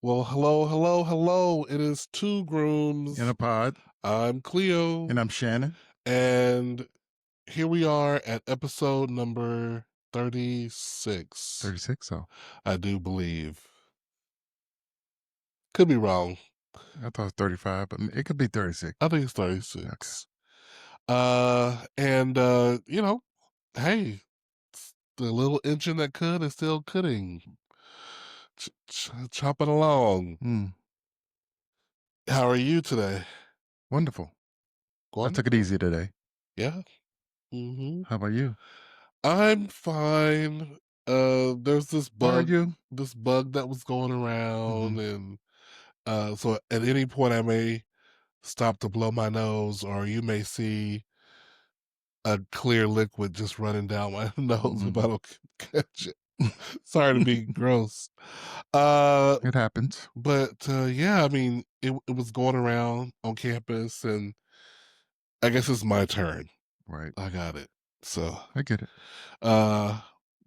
Well, hello, hello, hello. It is Two In Grooms. a pod. I'm Cleo. And I'm Shannon. And here we are at episode number 36, 36. Oh, I do believe. Could be wrong. I thought it was 35, but it could be 36. I think it's Okay. 36. Hey, the little engine that could is still coulding. Chopping along. Mm, How are you today? wonderful. I took it Wonderful. easy today. Yeah. hmm How about you? I'm fine. There's Are you? this bug that was going Hmm. around, and so at any point I may stop to blow my nose, or you may see a clear liquid just running down my nose if I Hmm. don't catch it. Sorry to be gross. Uh, It happens. but yeah, I mean, it was going around on campus, and I guess it's my turn. Right. I got it. So I get it. Uh,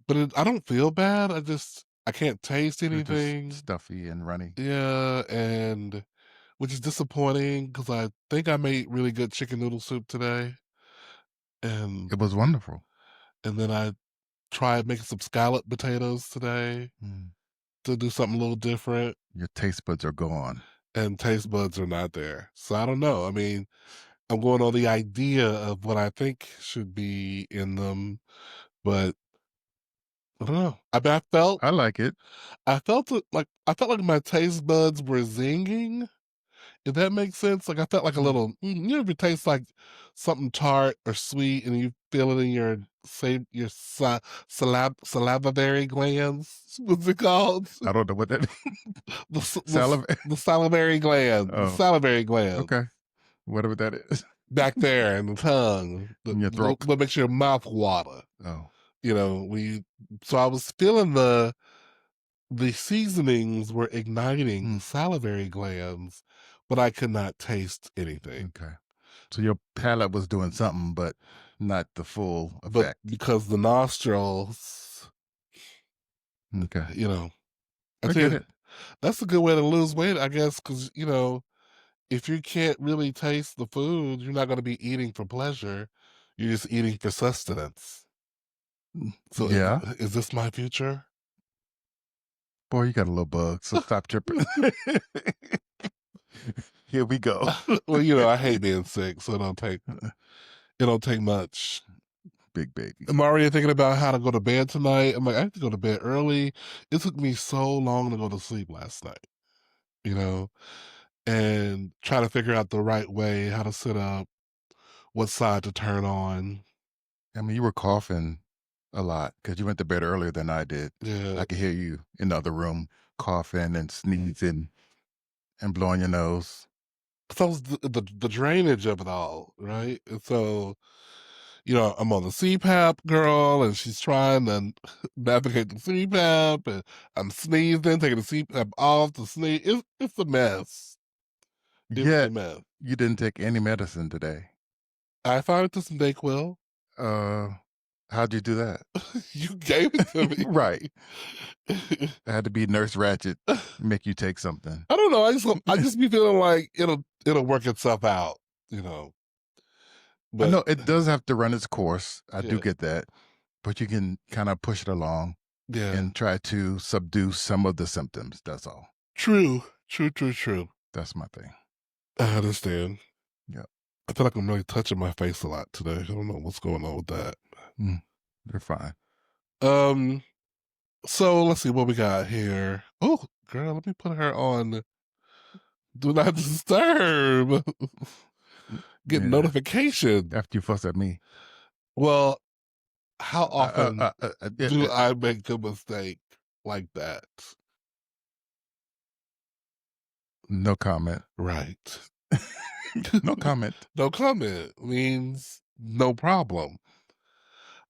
but I don't feel bad. I can't taste You're just anything. stuffy and runny. Yeah, and which is disappointing because I think I made really good chicken noodle soup today, and It was wonderful. then I tried making some scallop potatoes today Mm. to do something a little different, Your taste buds are gone. and taste buds are not there. So I don't know. I mean, I'm going on the idea of what I think should be in them, but I don't know. I like it. I felt like my taste buds were zinging. If that makes sense, like I felt like a Mm. little. You ever taste like something tart or sweet, and you feel it in your salivary glands? What's it called? I don't know what that salivary. The salivary glands. The Oh, salivary glands okay. Whatever that is. back there in the tongue. In your throat. What makes your mouth water? Oh, You know, so I was feeling the seasonings were igniting the mm. salivary glands, but I could not taste anything. Okay. So your palate was doing something, but not the full But effect. because the nostrils, Okay. you know, I I tell get you, it. that's a good way to lose weight, I guess, because, if you can't really taste the food, you're not going to be eating for pleasure. You're just eating for sustenance. Mm, So yeah. is this my future? Boy, you got a little bug, so stop tripping. Here we go. Well, I hate being sick, so it don't take much. Big baby. I'm already thinking about how to go to bed tonight. I'm like, I have to go to bed early. It took me so long to go to sleep last night, you know, and try to figure out the right way, how to sit up, what side to turn on. I mean, you were coughing a lot because you went to bed earlier than I did. Yeah. I could hear you in the other room coughing and sneezing and blowing your nose. So it's the drainage of it all, right? And so, I'm on the CPAP girl, and she's trying to navigate the CPAP, and I'm sneezing, taking the CPAP off to sneeze. It's a mess. It's a Yet, mess. you didn't take any medicine today. I found it some Dayquil. Uh, how'd you do that? You gave it to me. Right. I had to be Nurse Ratchet, make you take something. I don't know. I just be feeling like it'll work itself out, you know. I But know it does have to run its course. I do yeah, get that. But you can kind of push it along yeah, and try to subdue some of the symptoms. That's all. true, true, true, true. That's my thing. I understand. Yeah. I feel like I'm really touching my face a lot today. I don't know what's going on with that. Mm, they're fine. Um, so let's see what we got here. Oh, girl, let me put her on Do Not Disturb. Get Yeah. notification. After you fuss at me. Well, how often do Yeah, I make a mistake like that? no comment. Right. No comment. No comment means no problem.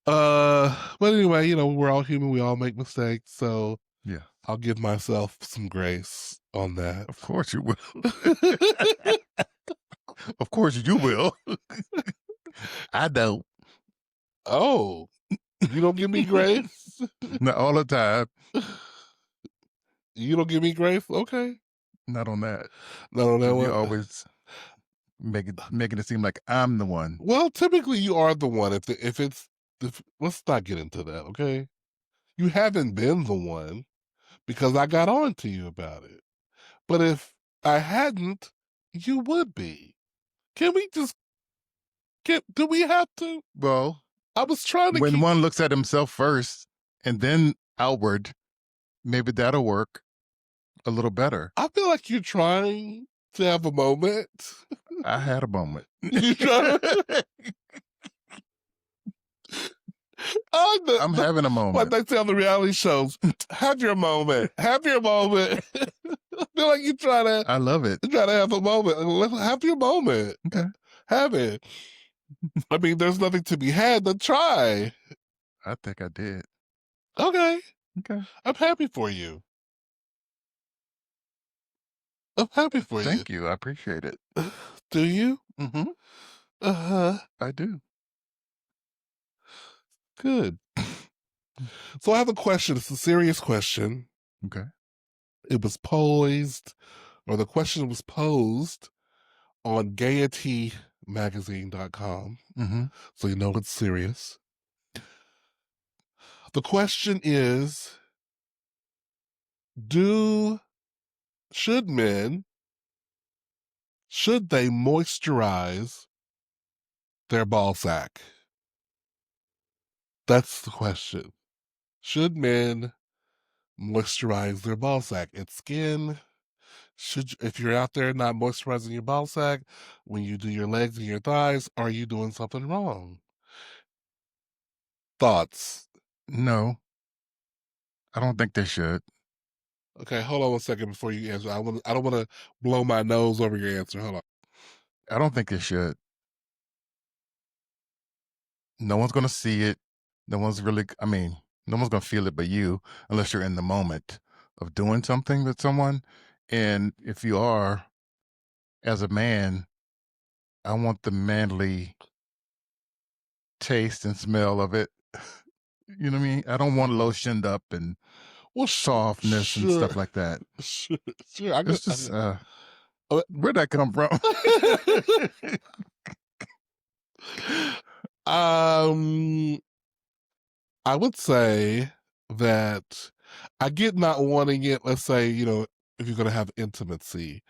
But anyway, we're all human, we all make mistakes, so Yeah. I'll give myself some grace on that. Of course you will. Of course you will. I don't. Oh, you don't give me grace? Not all the time. You don't give me grace? Okay. Not on that, Not on that because you one. always making it seem like I'm the one. Well, typically you are the one if it's if let's not get into that, okay? You haven't been the one because I got on to you about it. But if I hadn't, you would be. Can we just get do we have to? Well, I was trying to when keep one looks at himself first and then outward, maybe that'll work a little better. I feel like you're trying to have a moment. I had a moment. You try oh, I'm having a like moment. they say on the reality shows, have your moment. Have your moment. I feel like I love it. you try to have a moment. Let's have your moment. Okay. Have it. I mean, there's nothing to be had, but try. I think I did. Okay. Okay. I'm happy for you. I'm happy for you. Thank you. I appreciate it. Do you? Hmm. Uh-huh. I do. Good. So I have a question. It's a serious question. Okay. It was posed, or the question was posed on gaietyMagazine.com. Hmm. So you know it's serious. The question is, do should men should they moisturize their ball sack? That's the question. Should men moisturize their ball sack? It's skin. If you're out there not moisturizing your ball sack when you do your legs and your thighs, are you doing something wrong? Thoughts? No, I don't think they should. Okay, hold on one second before you answer. I don't want to blow my nose over your answer. Hold on. I don't think they should. No one's going to see it. No one's really, I mean, no one's going to feel it but you, unless you're in the moment of doing something with someone. And if you are, as a man, I want the manly taste and smell of it. You know what I mean? I don't want lotioned up and Well, softness and sure, stuff like that. sure, sure. I It's could. just, Uh, where'd that come from? um, I would say that I get not wanting it. Let's say if you're going to have intimacy,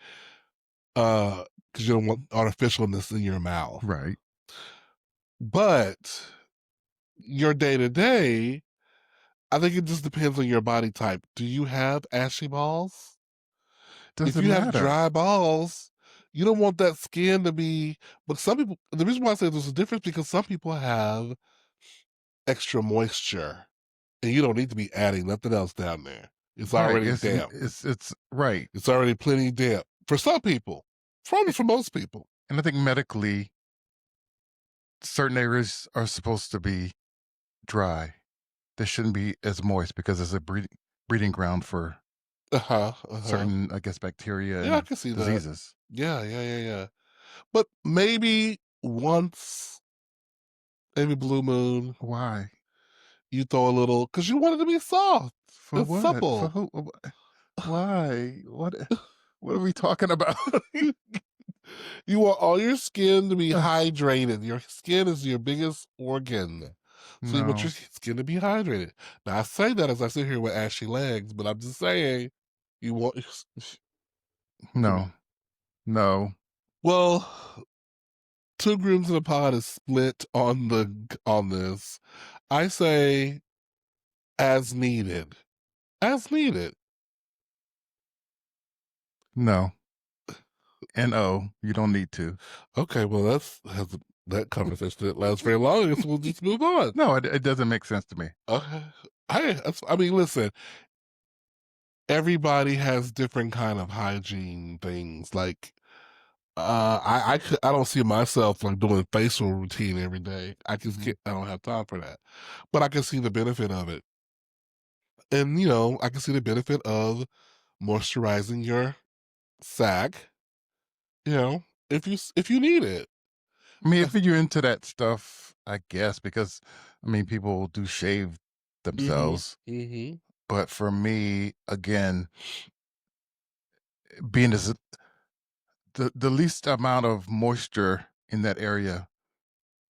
because you don't want artificialness in your mouth. Right. But your day to day, I think it just depends on your body type. Do you have ashy balls? If Doesn't you have matter. dry balls, you don't want that skin to be. But some people, the reason why I say there's a difference because some people have extra moisture, and you don't need to be adding nothing else down there. It's Right. already damp. It's right. It's already plenty damp for some people. Probably for most people. And I think medically, certain areas are supposed to be dry. They shouldn't be as moist because it's a breeding ground for Uh huh. Uh huh. certain, I guess, bacteria Yeah, I and can see that. diseases. Yeah, yeah, yeah, yeah. But maybe once, maybe blue moon, Why? you throw a little because you want it to be soft. For It's what? For supple. who? Why? What? What are we talking about? You want all your skin to be Ugh, hydrated. Your skin is your biggest organ. So you want your no, skin to be hydrated. Now I say that as I sit here with ashy legs, but I'm just saying you want no, no, well, two grooms in a pod is split on this. I say as needed. As needed. no. No, you don't need to. Okay, well that conversation didn't last very long, so we'll just move on. No, it doesn't make sense to me. Okay. I mean, listen, everybody has different kind of hygiene things. Like, I don't see myself like doing facial routine every day. Mhm. I don't have time for that. But I can see the benefit of it, and I can see the benefit of moisturizing your sack. You know, if you need it. I mean, if you're into that stuff, I guess, because I mean, people do shave Mm-hmm. themselves. Mm-hmm. But for me, again, being as the least amount of moisture in that area,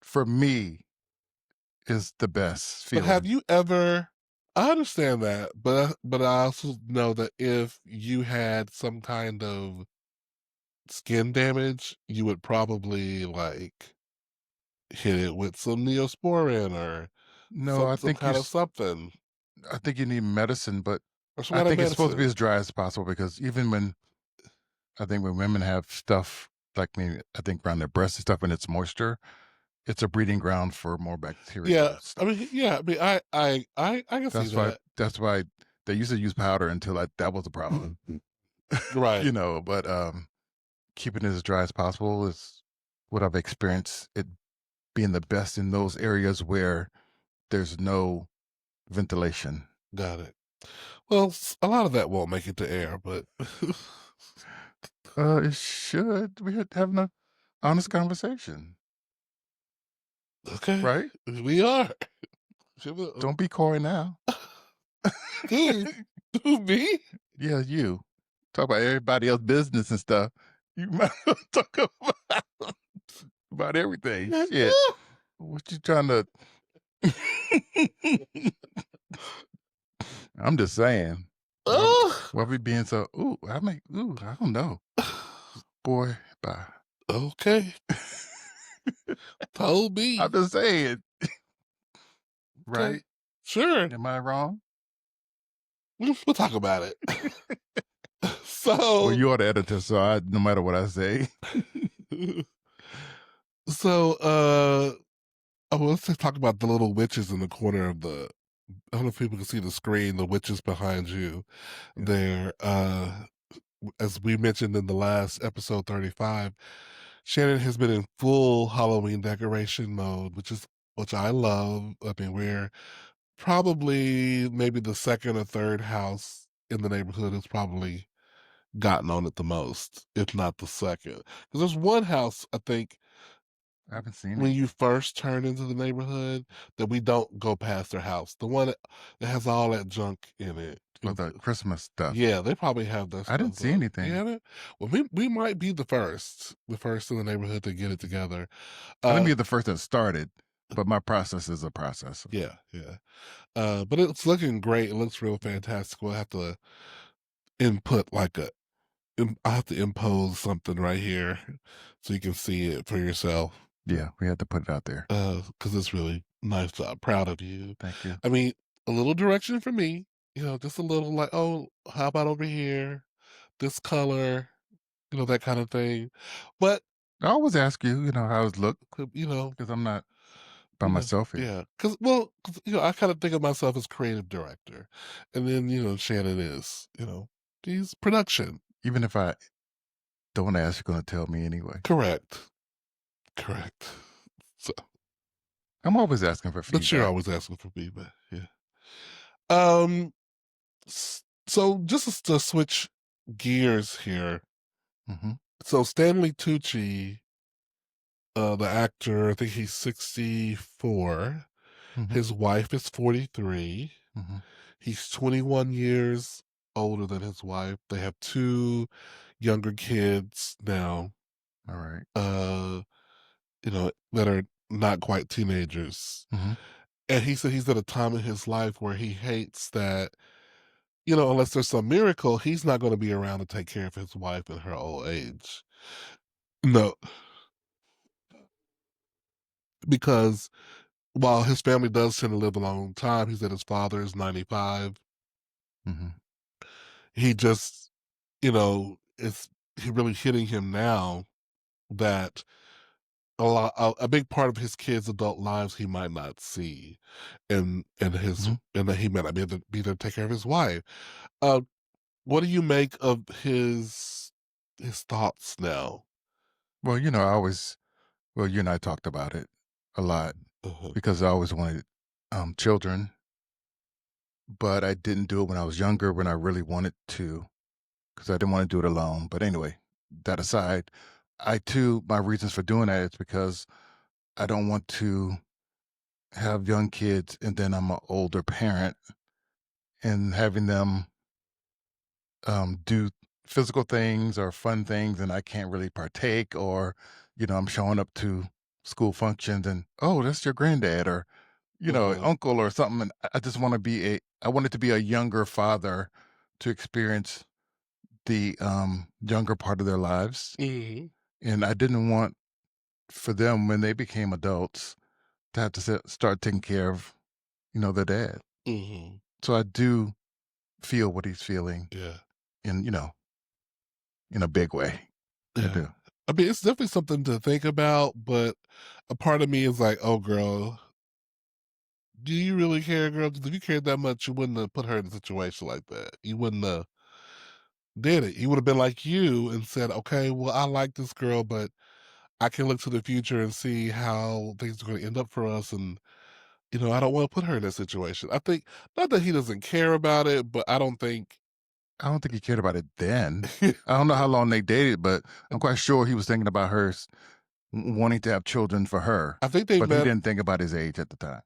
for me, is the best But have feeling. you ever I understand that, but I also know that if you had some kind of skin damage, you would probably, like, hit it with some Neosporin or No, I some think you kind of s something I think you need medicine, but or some I kind of think it's supposed to be medicine. as dry as possible because even when I think when women have stuff like maybe I think around their breasts and stuff and it's moisture, it's a breeding ground for more Yeah, bacterial I mean, stuff. yeah, I mean, I can see that. That's why they used to use powder until that was a problem. Right, But keeping it as dry as possible is what I've experienced it being the best in those areas where there's no ventilation. got it. Well, a lot of that won't make it to air, but It should. We had having a honest conversation, okay, right? we are. Don't be coy now. Who? Who, me? Yeah, you. Talk about everybody else business and stuff. You might as well talk about everything. Shit. What you trying to I'm just saying. Oh, Why we being so I don't know. Boy, bye. okay, told I'm me. just saying, Okay, right? sure. Am I wrong? We'll talk about it. Well, So, you are the editor, so no matter what I say. so, oh, let's just talk about the little witches in the corner of the. I don't know if people can see the screen. The witches behind you, Yeah. there. As we mentioned in the last episode 35, Shannon has been in full Halloween decoration mode, which I love. I mean, we're probably maybe the second or third house in the neighborhood has probably gotten on it the most, if not the second. Because there's one house I think I haven't seen it. when you first turn into the neighborhood that we don't go past their house. The one that has all that junk in it. Or the Christmas stuff. Yeah, they probably have that I didn't stuff see up. You anything. haven't? Well, we might be the first in the neighborhood to get it together. I didn't Uh, be the first that started, but my process is a process. yeah, yeah. But it's looking great. It looks real fantastic. We'll have to input like I have to impose something right here so you can see it for yourself. Yeah, we had to put it out there. Because it's really nice job. Proud of you. Thank you. I mean, a little direction for me, just a little like, oh, how about over here? This color, that kind of thing. But I always ask you, how it's look, could, you know, because I'm not by myself here. yeah, because well, 'cause, I kind of think of myself as creative director, and then Shannon is, he's production. Even if I don't ask, you're going to tell me anyway. Correct, correct. So, I'm always asking for but you're feedback. always asking for feedback, yeah. Um, so just to switch gears here. Hmm. So Stanley Tucci, the actor, I think he's 64. Hmm. His wife is 43. Hmm. He's 21 years older than his wife. They have two younger kids now, All right. uh, that are not quite teenagers. Hmm. And he said he's at a time in his life where he hates that, unless there's some miracle, he's not going to be around to take care of his wife in her old age. No, because while his family does tend to live a long time, he said his father is 95. Hmm. He just, it's really hitting him now that a big part of his kids' adult lives he might not see, Hmm. and that he might not be there to take care of his wife. Uh, what do you make of his thoughts now? Well, you and I talked about it a lot Uh-huh. because I always wanted children, but I didn't do it when I was younger when I really wanted to because I didn't want to do it alone. But anyway, that aside, my reasons for doing that is because I don't want to have young kids and then I'm an older parent and having them do physical things or fun things, and I can't really partake, or I'm showing up to school functions and, oh, that's your granddad, or Mhm. uncle or something. And I just want to be I wanted to be a younger father to experience the younger part of their lives, Mhm. and I didn't want for them when they became adults to have to start taking care of their dad. Mhm. So I do feel what he's feeling Yeah. in in a big way. I Yeah. do. I mean, it's definitely something to think about, but a part of me is like, "Oh, girl, do you really care, girl? Because if you cared that much, you wouldn't have put her in a situation like that. You wouldn't have did it. You would have been like you and said, "Okay, well, I like this girl, but I can look to the future and see how things are gonna end up for us, and, I don't wanna put her in that situation." I think not that he doesn't care about it, but I don't think I don't think he cared about it then. I don't know how long they dated, but I'm quite sure he was thinking about her wanting to have children for her, I think they but he met didn't think about his age at the time.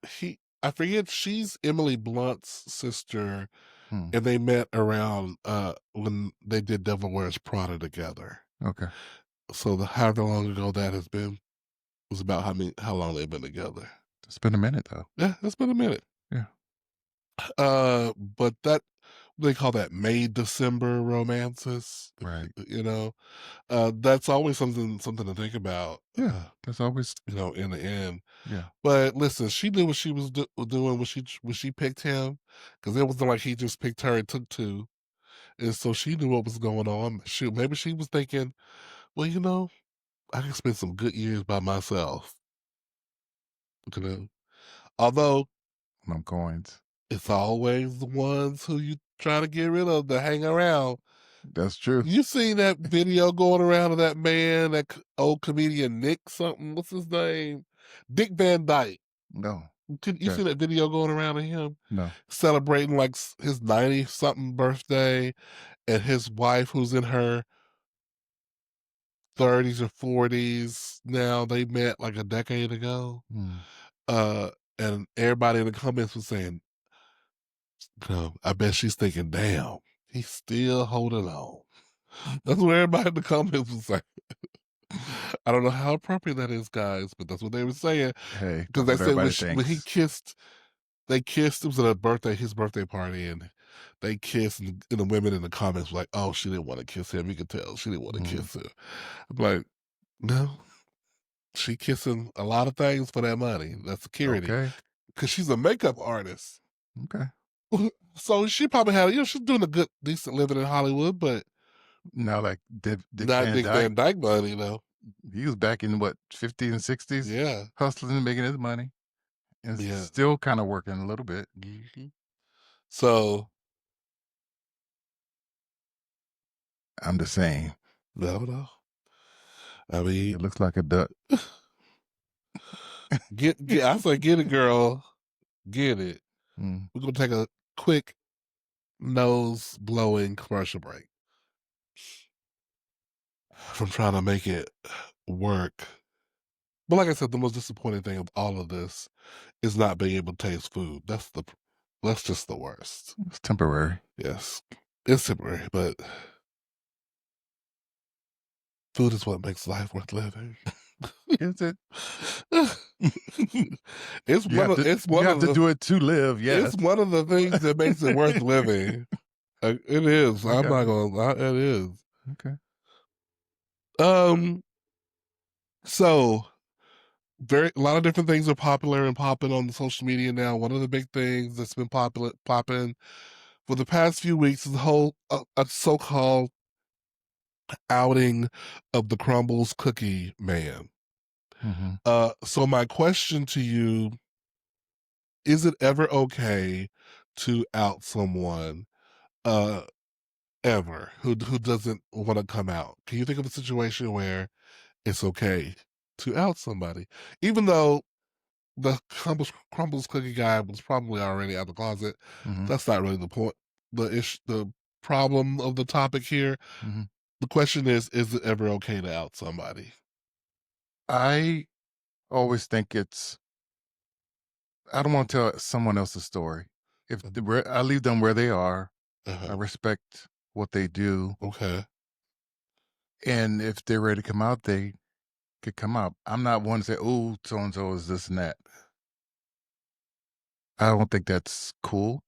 I forget, she's Emily Blunt's sister, Hmm. and they met around, when they did Devil Wears Prada together. Okay. So the however long ago that has been was about how long they've been together. It's been a minute though. Yeah, it's been a minute. Yeah. But that they call that May December romances, Right. that's always something to think about, Yeah. That's always. in the end. Yeah. But listen, she knew what she was doing when she picked him, because it wasn't like he just picked her and took two, and so she knew what was going on. Shoot, maybe she was thinking, well, I can spend some good years by myself. You know, although Them coins. it's always the ones who you try to get rid of that hang around. That's true. You seen that video going around of that man, that old comedian Nick something? What's his name? Dick Van Dyke. No. You Okay. seen that video going around of him No. celebrating like his 90 something birthday, and his wife, who's in her 30s or 40s now, they met like a decade ago. Hmm. Uh, and everybody in the comments was saying, I bet she's thinking, damn, he's still holding on. That's what everybody in the comments was saying. I don't know how appropriate that is, guys, but that's what they were saying. Hey, Because that's they what said everybody when he thinks. kissed, they kissed. It was at his birthday party, and they kissed. And the women in the comments were like, "Oh, she didn't want to kiss him. You could tell she didn't want to Hmm. kiss him." I'm like, no, she kissing a lot of things for that money. That's security, Okay. because she's a makeup artist. Okay. So she probably had, she's doing a good, decent living in Hollywood, but Now, like Dick not Van Dick Dyke, Van Dyke money, though. he was back in what 50s and 60s, Yeah, hustling and making his money, and yeah. still kind of working a little bit. Mhm. So, I'm the same. no, no. I It mean, looks like a duck. I say, get it, girl, get it. Mm. We're gonna take a quick nose blowing commercial break from trying to make it work. But like I said, the most disappointing thing of all of this is not being able to taste food. That's just the worst. It's temporary. Yes, it's temporary, but food is what makes life worth living. Is it? It's You one have of to the do it to live. it's Yes. one of the things that makes it worth living. It is. I I'm got not it. gonna lie. It is. Okay. Um. So a lot of different things are popular and popping on the social media now. One of the big things that's been popping for the past few weeks is the whole a so-called outing of the Crumbles Cookie Man. Hmm. So my question to you: is it ever okay to out someone? Uh, Ever who doesn't want to come out? Can you think of a situation where it's okay to out somebody, even though the crumbles cookie guy was probably already out of the closet? Hmm. That's not really the point. The problem of the topic here. Hmm. The question is it ever okay to out somebody? I always think I don't want to tell someone else's story. If the where I leave them where they are, I Uh-huh. respect what they do, Okay. and if they're ready to come out, they could come out. I'm not one to say, "Oh, so and so is this and that." I don't think that's cool.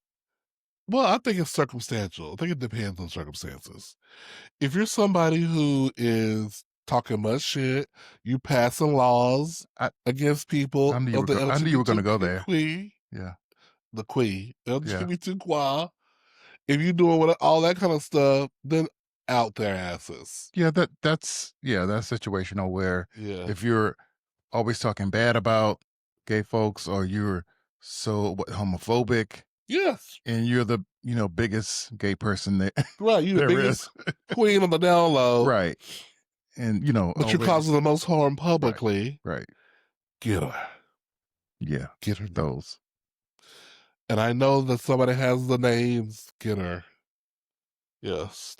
Well, I think it's circumstantial. I think it depends on circumstances. If you're somebody who is talking much shit, you passing laws I against people of the I knew you were gonna go there. LGBTQ, Yeah, the queen, yeah. LGBTQ, if you doing all that kind of stuff, then out their asses. Yeah, that's situational where Yeah. if you're always talking bad about gay folks or you're so homophobic Yes. and you're the, biggest gay person that Right. You the there is. biggest queen on the down low, Right. And, but you're always causing the most harm right, publicly. right. Get her. Yeah. Get her. Those. And I know that somebody has the names. Get her. Yes.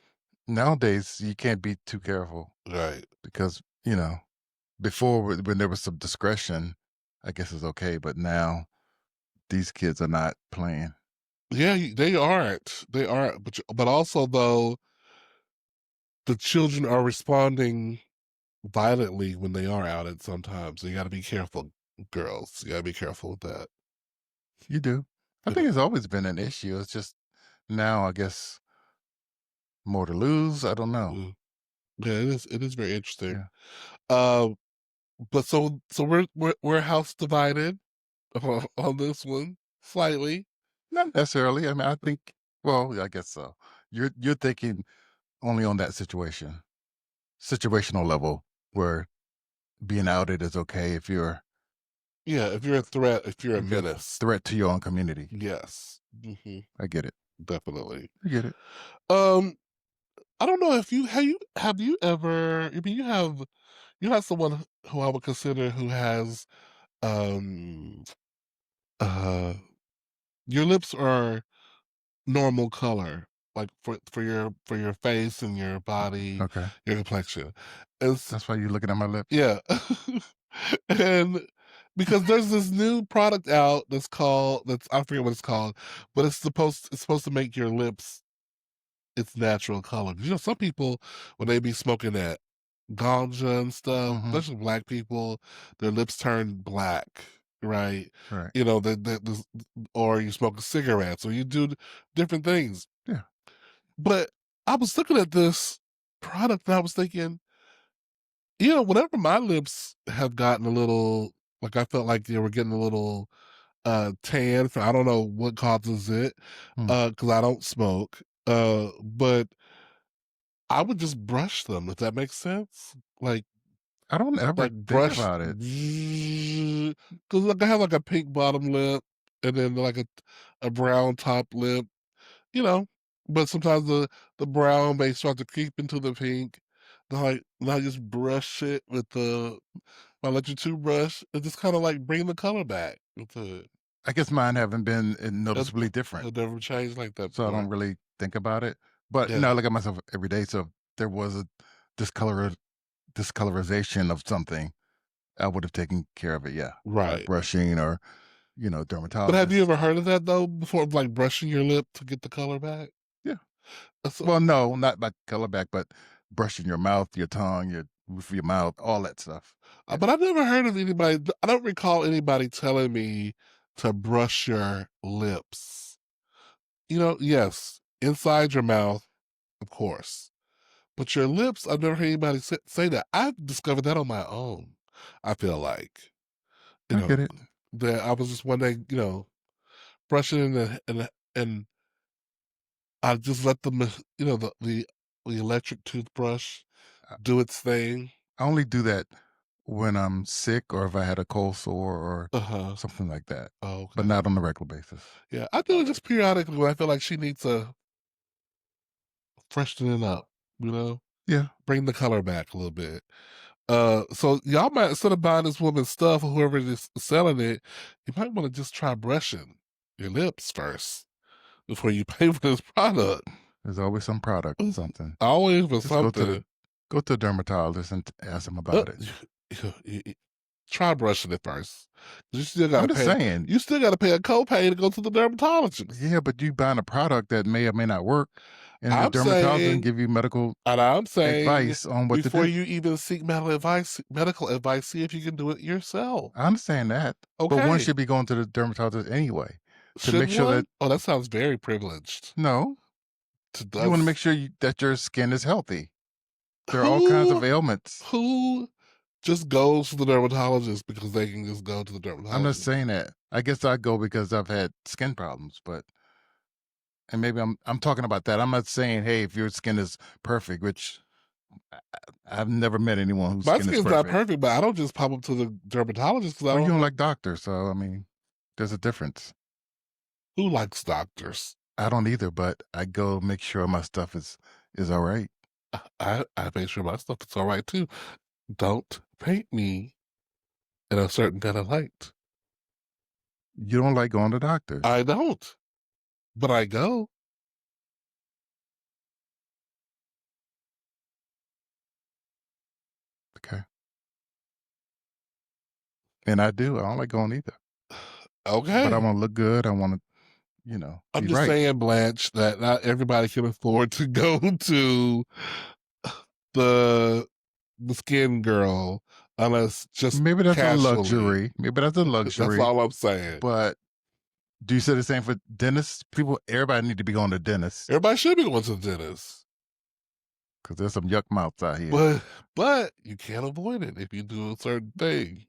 Nowadays you can't be too careful Right. because, before when there was some discretion, I guess it's okay, but now these kids are not playing. Yeah, they aren't. They aren't. But also though, the children are responding violently when they are outed sometimes. So you gotta be careful, girls. You gotta be careful with that. You do. I You think know. it's always been an issue. It's just now I guess more to lose. I don't know. Mm. Yeah, it is very interesting. Yeah. Uh but so we're house divided on this one slightly. Not necessarily. I mean, I think well, I guess so. You're thinking only on that situational level where being outed is okay Yeah, if you're a threat, if you're a if you're a menace. threat to your own community. Yes. I get it. Definitely. I get it. Um I don't know if you ever, I mean you have someone who I would consider who has um uh your lips are normal color, like for your face and your body, Okay. your complexion. It's That's why you're looking at my lips. yeah. And because there's this new product out that's I forget what it's called, but it's supposed to make your lips its natural color. You know, some people when they be smoking that ganja and stuff, Hmm. especially black people, their lips turn black, right? Right. You know, or you smoke cigarettes or you do different things. Yeah. But I was looking at this product and I was thinking, whenever my lips have gotten a little, like I felt like they were getting a little tan, I don't know what causes it, Mm. because I don't smoke. But I would just brush them, if that makes sense. I don't ever Like think brush, about it. because like I have like a pink bottom lip and then like a brown top lip, you know. But sometimes the brown may start to creep into the pink. Then I just brush it with the my electric toothbrush and just kind of like bring the color back with it. I guess mine haven't been It, noticeably different. it never changed like that So I don't before. really think about it. But, Yeah, I look at myself every day, so if there was a discolor discolorization of something, I would have taken care of it, yeah, by right. brushing or, But have you dermatologist. ever heard of that though before, of, like brushing your lip to get the color back? Yeah. So, Well, no, not by color back, but brushing your mouth, your tongue, your roof of your mouth, all that stuff. Yeah. but I've never heard of anybody. I don't recall anybody telling me to brush your lips. Yes, inside your mouth, of course, but your lips. I've never heard anybody say that. I've discovered that on my own. I feel like you I know get it. that I was just one day, brushing and I just let the electric toothbrush I do its thing. I only do that when I'm sick or if I had a cold sore or Uh huh. something like that, Oh, but okay. not on a regular basis. Yeah, I do it just periodically when I feel like she needs to freshen it up, you know? Yeah. Bring the color back a little bit. So y'all might, instead of buying this woman's stuff or whoever is selling it, you might want to just try brushing your lips first before you pay for this product. There's always some product, It's something. always for Just go to something. the go to a dermatologist and ask them about it. Yeah, try brushing it first. You still I'm gotta just pay. saying, You still gotta pay a copay to go to the dermatologist. yeah, but you buying a product that may or may not work, and the I'm dermatologist can saying, give you medical and I'm saying, advice on what to before do. you even seek medical advice, see if you can do it yourself. I understand that, but one Okay, should be going to the dermatologist anyway to should make sure that one? Oh, that sounds very privileged. no, you want to make That's sure that your skin is healthy. There are all kinds of who ailments. who just goes to the dermatologist because they can just go to the I'm not dermatologist. saying that. I guess I go because I've had skin problems, but and maybe I'm talking about that. I'm not saying, hey, if your skin is perfect, which I've never met anyone whose My skin is skin's not perfect. perfect, but I don't just pop up to the dermatologist because I Well, you don't don't know like doctors, so I mean, there's a difference. who likes doctors. I don't either, but I go make sure my stuff is all right. I make sure my stuff is all right too. Don't paint me in a certain kind of light. You don't like going to doctors. I don't, but I go. Okay. And I do. I don't like going either. But I Okay. want to look good. I want to, I'm be just right. saying, Blanche, that not everybody can afford to go to the the skin girl unless just Maybe that's a casually. luxury. Maybe that's a That's luxury. all I'm saying. But do you say the same for dentists? Everybody need to be going to dentists Everybody should be going to the dentist, because there's some yuck mouths out here. but you can't avoid it if you do a certain thing.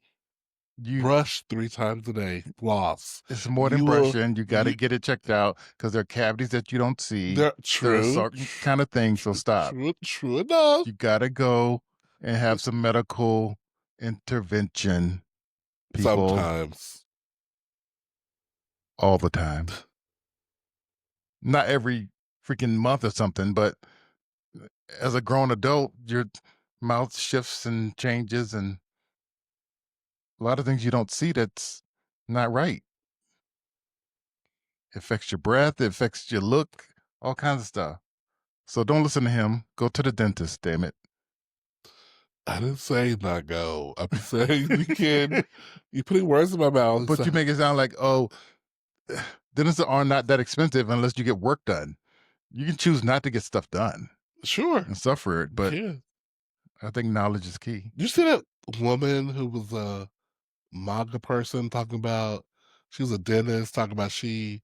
You, Brush 3 times a day, floss. it's more than You will. brushing. You got to You get it checked out because there are cavities that you don't see. There, There are true, certain kind of things. So stop. true enough. You got to go and have some medical intervention, people, Sometimes all the time. Not every freaking month or something, but as a grown adult, your mouth shifts and changes, and a lot of things you don't see that's not right. It affects your breath, it affects your look, all kinds of stuff. So don't listen to him. Go to the dentist, damn it. I didn't say not go. I'm saying you can. You putting words in my mouth. But you make it sound like, oh, dentists are not that expensive unless you get work done. You can choose not to get stuff done Sure, and suffer it, you but can. I think knowledge is key. You see that woman who was a MAGA person talking about? She was a dentist talking about she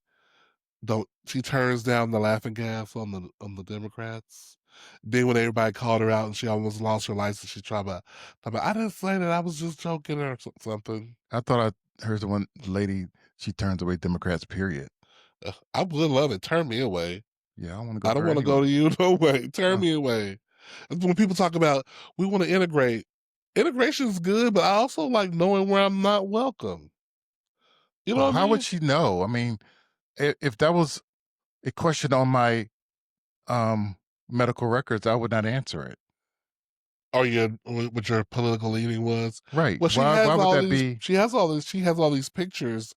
turns down the laughing gas on the Democrats. Then when everybody called her out and she almost lost her license, she tried to talk about, I didn't say that, I was just joking or something. I thought I heard the one lady, she turns away Democrats, period. I would love it. Turn me away. Yeah, I want to go I to don't her want to go anyway. to you no way. Turn Uh, me away. That's when people talk about we want to integrate. Integration is good, but I also like knowing where I'm not welcome. You know well, what I how would mean? she know? I mean, if that was a question on my um medical records, I would not answer it. Or what your political leaning was. Right. Well, Why would that be? she has all these pictures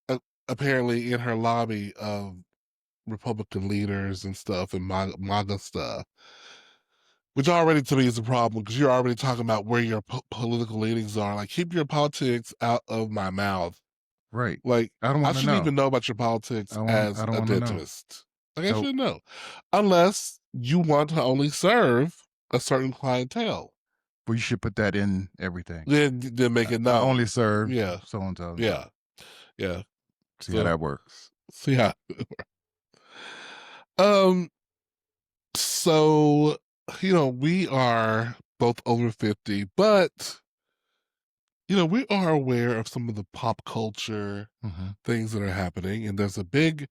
uh, apparently in her lobby of Republican leaders and stuff and MAGA stuff, which already to me is a problem because you're already talking about where your political leanings are. Like, keep your politics out of my mouth. Right. Like, I don't I want to shouldn't know. even know about your politics I as don't a want to know. dentist. Like, I Nope. shouldn't know, unless you want to only serve a certain clientele. Well, you should put that in everything. Then make it I only known. serve Yeah, so and so and so. yeah, yeah. See how So that works. see how. Um. So we are both over 50, but we are aware of some of the pop culture Hmm. things that are happening, and there's a big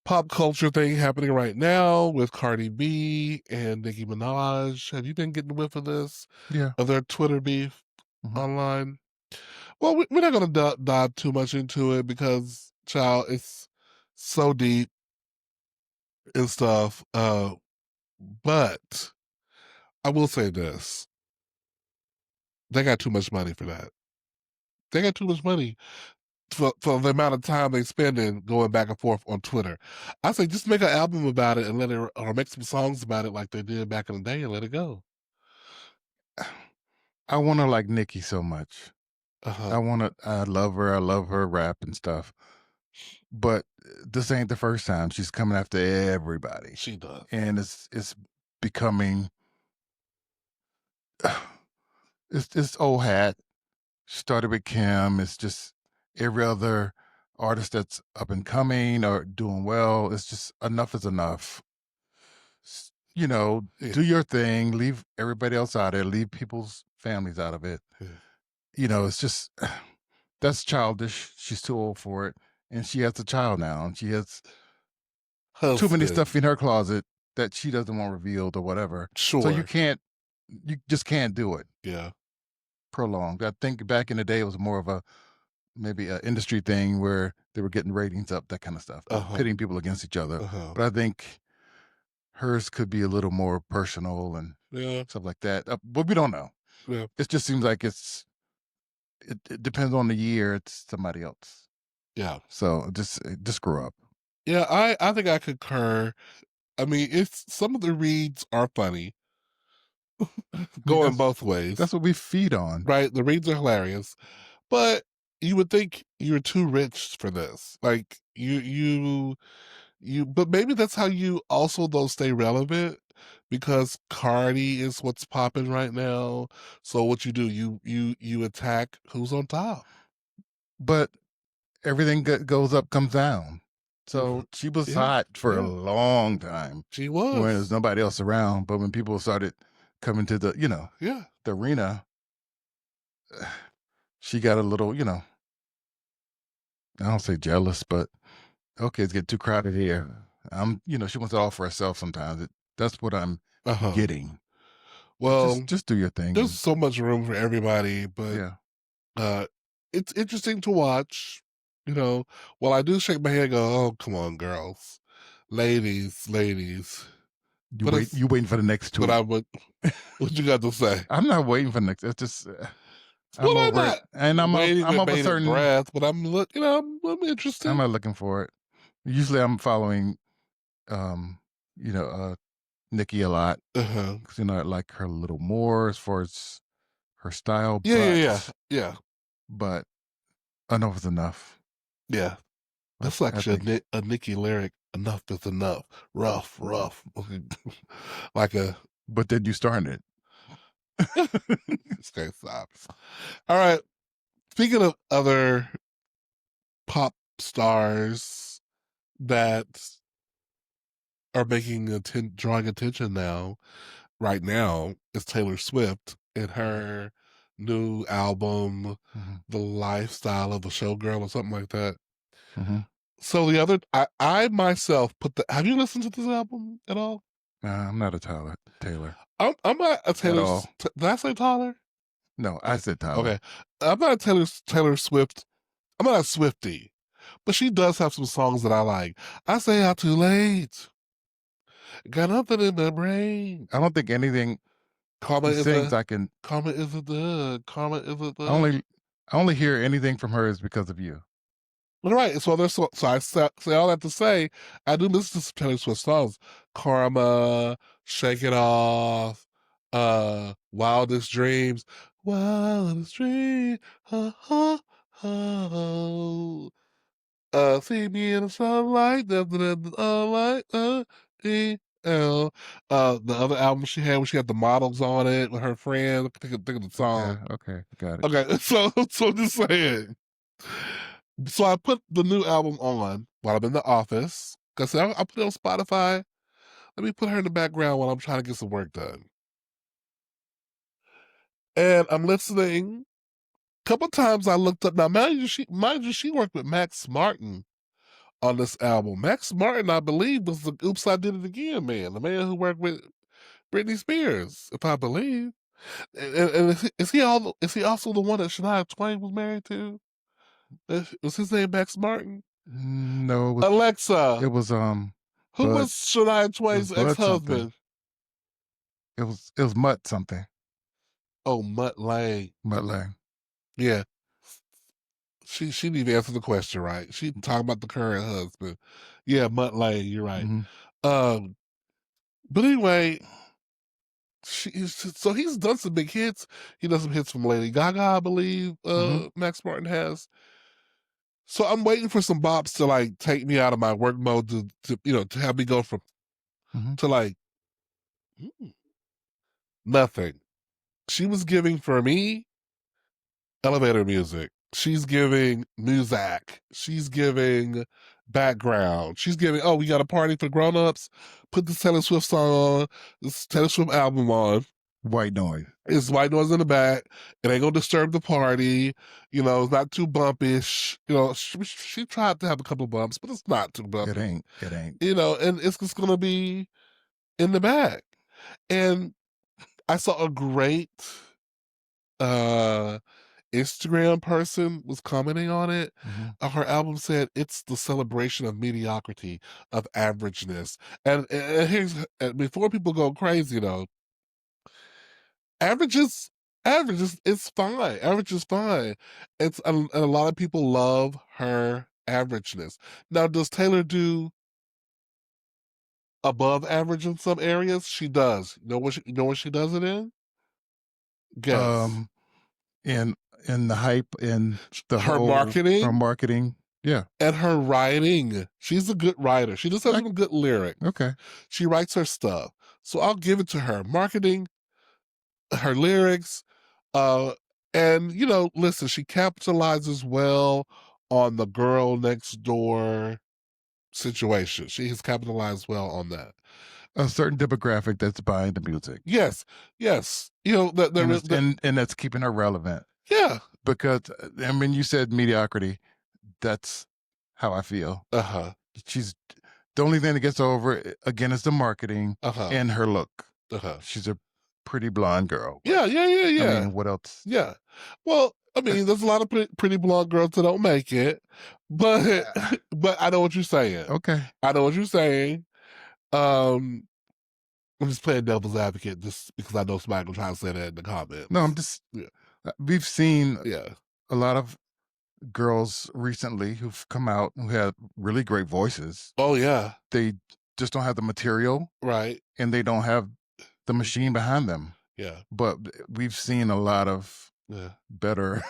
pop culture thing happening right now with Cardi B and Nicki Minaj. Have you been getting a whiff of this? Yeah. Of their Twitter beef Hmm. online? Well, we're not going to dive too much into it because, child, it's so deep and stuff. But I will say this: they got too much money for that. They got too much money for the amount of time they spend in going back and forth on Twitter. I say just make an album about it and let it, or make some songs about it like they did back in the day and let it go. I wanna like Nicki so much. Uh-huh. I love her rap and stuff, but this ain't the first time she's coming after everybody, She does. and it's becoming it's old hat. Started with Kim, it's just every other artist that's up and coming or doing well, it's just enough is enough. You know, Yeah. do your thing, leave everybody else out of it, leave people's families out of it. Yeah. You know, it's just that's childish. She's too old for it. And she has a child now, and she has too many Husband. stuff in her closet that she doesn't want revealed or whatever. So Sure. you just can't do it Yeah. prolonged. I think back in the day, it was more of a maybe an industry thing where they were getting ratings up, that kind of stuff, but Uh-huh. pitting people against each other. Uh-huh. But I think hers could be a little more personal and Yeah. stuff like that. But we don't know. Yeah. It just seems like it depends on the year. It's somebody else. Yeah. So just grow up. Yeah, I think I concur. I mean, it's some of the reads are funny, I mean, going both ways, that's what we feed on. right? The reads are hilarious, but you would think you're too rich for this. Like but maybe that's how you also though stay relevant because Cardi is what's popping right now. So what you do, you attack who's on top. But everything goes up, comes down. Mhm. So she was Yeah, hot for a yeah, long time she when there's was. nobody else around. But when people started coming to Yeah, the arena, she got a little, I don't say jealous, but okay, it's getting too crowded here. She wants it all for herself sometimes. That's what I'm uh-huh. getting. But Well, just do your thing there's and so much room for everybody, but yeah. uh it's interesting to watch. You know, while I do shake my head and go, oh come on, girls. Ladies, ladies. But it's You waiting for the next but tweet. I would what you got to say? I'm not waiting for the next. It's just I'm Well, I'm over it, not and waiting I'm with of a bated certain. breath, but I'm I'm interested. not looking for it. Usually, I'm following, um, you know, uh, Nikki a lot Uh-huh. because I like her a little more as far as her style, Yeah, yeah, yeah. Yeah. but enough is enough. Yeah. That's I actually think. A Nicki lyric. Enough is enough. Rough, rough. Like a But then you started it. okay, stop. All right. Speaking of other pop stars that are drawing attention now, right now, is Taylor Swift and her new album, hmm The Lifestyle of a Showgirl or something like that. hmm So I myself put have you listened to this album at all? I'm not a Taylor I'm not a at all. Did I say Tyler? No, I said Tyler. Okay. I'm not a Taylor Swift. I'm not a Swiftie, but she does have some songs that I like. I say out too late. Got nothing in my brain. I don't think anything Karma she is sings a I can. karma is a the karma is a I the. only I only hear anything from her is because of you. Right. So I say all that to say I do listen to some Taylor Swift songs. Karma, Shake It Off, Wildest Dreams. Wildest Dream. Ha ha ha. See me in the sunlight, light, the other album she had where she had the models on it with her friends. Think of the Okay, song. okay, got it. Okay, so just saying. So I put the new album on while I'm in the office. Cause I put it on Spotify. Let me put her in the background while I'm trying to get some work done. And I'm listening. Couple times I looked up. Now, mind you, she worked with Max Martin on this album. Max Martin, I believe, was the Oops, I Did It Again man, the man who worked with Britney Spears, if I believe. And is he also the one that Shania Twain was married to? Was his name Max Martin? No, it Alexa, was who Bud. was Shania It was Twain's Bud something. ex-husband? It was Mutt something. Oh, Mutt Lang. Mutt Lang. Yeah. She didn't even answer the question right. She talking about the current husband. Yeah, Mutt Lang, you're right. hmm Um, but anyway, So he's done some big hits. He does some hits from Lady Gaga, I believe. Mhm, Max Martin has. So I'm waiting for some bops to like take me out of my work mode to have me go from mhm. to like nothing. She was giving for me elevator music. She's giving music. She's giving background. She's giving, oh, we got a party for grown-ups. Put this Taylor Swift song on, this Taylor Swift album on. White noise. It's white noise in the back. It ain't gonna disturb the party. It's not too bumpish. She tried to have a couple bumps, but it's not too It bumpy. ain't, it ain't. And it's just gonna be in the back. And I saw a great uh Instagram person was commenting on it. Mhm. Her album said it's the celebration of mediocrity, of averageness. And here's before people go crazy though, averages averages it's fine. Average is fine. And a lot of people love her averageness. Now, does Taylor do above average in some areas? She does. You know what she does it in? Guess. Um, in the hype, in the Her whole her marketing marketing. Yeah. and her writing. She's a good writer. She just has I some good lyrics. okay. She writes her stuff. So I'll give it to her. Marketing, her lyrics, uh, and listen, she capitalizes well on the girl next door situation. She has capitalized well on that. A certain demographic that's buying the music, Yes, yes. and it's and that's keeping her relevant yeah. because, I mean, you said mediocrity. That's how I feel. Uh huh. She's the only thing that gets over again is the marketing Uh huh. and her look. Uh huh. She's a pretty blonde girl, but Yeah, yeah, yeah, I yeah. mean, what else? Yeah. Well, I mean, there's a lot of pretty blonde girls that don't make it, but Uh, but I know what you're saying. okay. I know what you're saying. Um, I'm just playing devil's advocate just because I know somebody will try to say that in the No, I'm comments. just Yeah, we've seen yeah. a lot of girls recently who've come out who have really great voices. Oh yeah. They just don't have the material Right. and they don't have the machine behind them. Yeah. But we've seen a lot of Yeah. better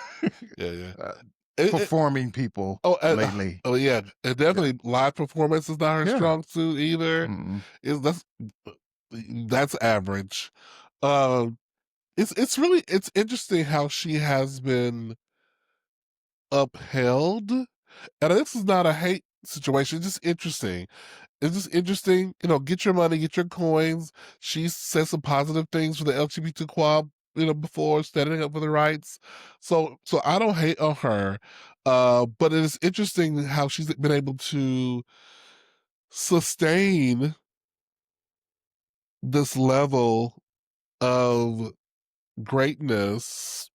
Yeah. Yeah. uh, It, it, performing people oh, lately. oh yeah. And Yeah. definitely live performance is not her Yeah. strong suit either. Mm-mm. Is that's average. Um, it's interesting how she has been upheld. And this is not a hate situation, it's just interesting. It's just interesting, get your money, get your coins. She said some positive things for the LGBT quad, before standing up for the rights. So I don't hate on her. But it is interesting how she's been able to sustain this level of greatness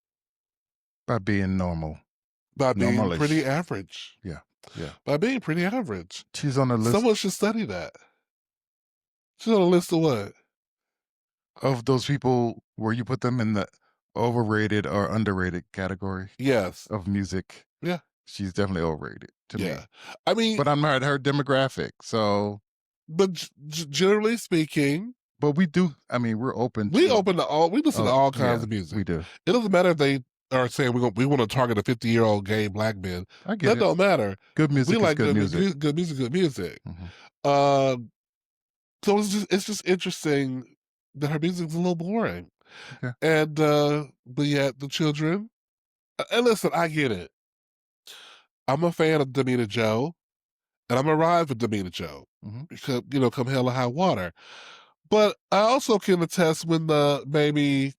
By being normal. by being pretty Normalish. average. Yeah. Yeah. By being pretty average. She's on the list Someone should study that. She's on a list of what? of those people where you put them in the overrated or underrated category Yes. of music. Yeah. She's definitely overrated to me. Yeah. I mean, But I'm not her demographic. So, but generally speaking, but we do, I mean, we're open to, we listen to all kinds yeah, of music. we do. It doesn't matter if they are saying we want to target a 50-year-old gay black man. I get That it. don't matter. Good We music is like good music. good music, good music. Mhm. Uh, so it's just interesting that her music's a little boring. Okay. And but yet the children, and listen, I get it. I'm a fan of Damina Joe, and I'm a ride for Damina Joe. Mhm. Because, come hell or high water. But I also can attest when the maybe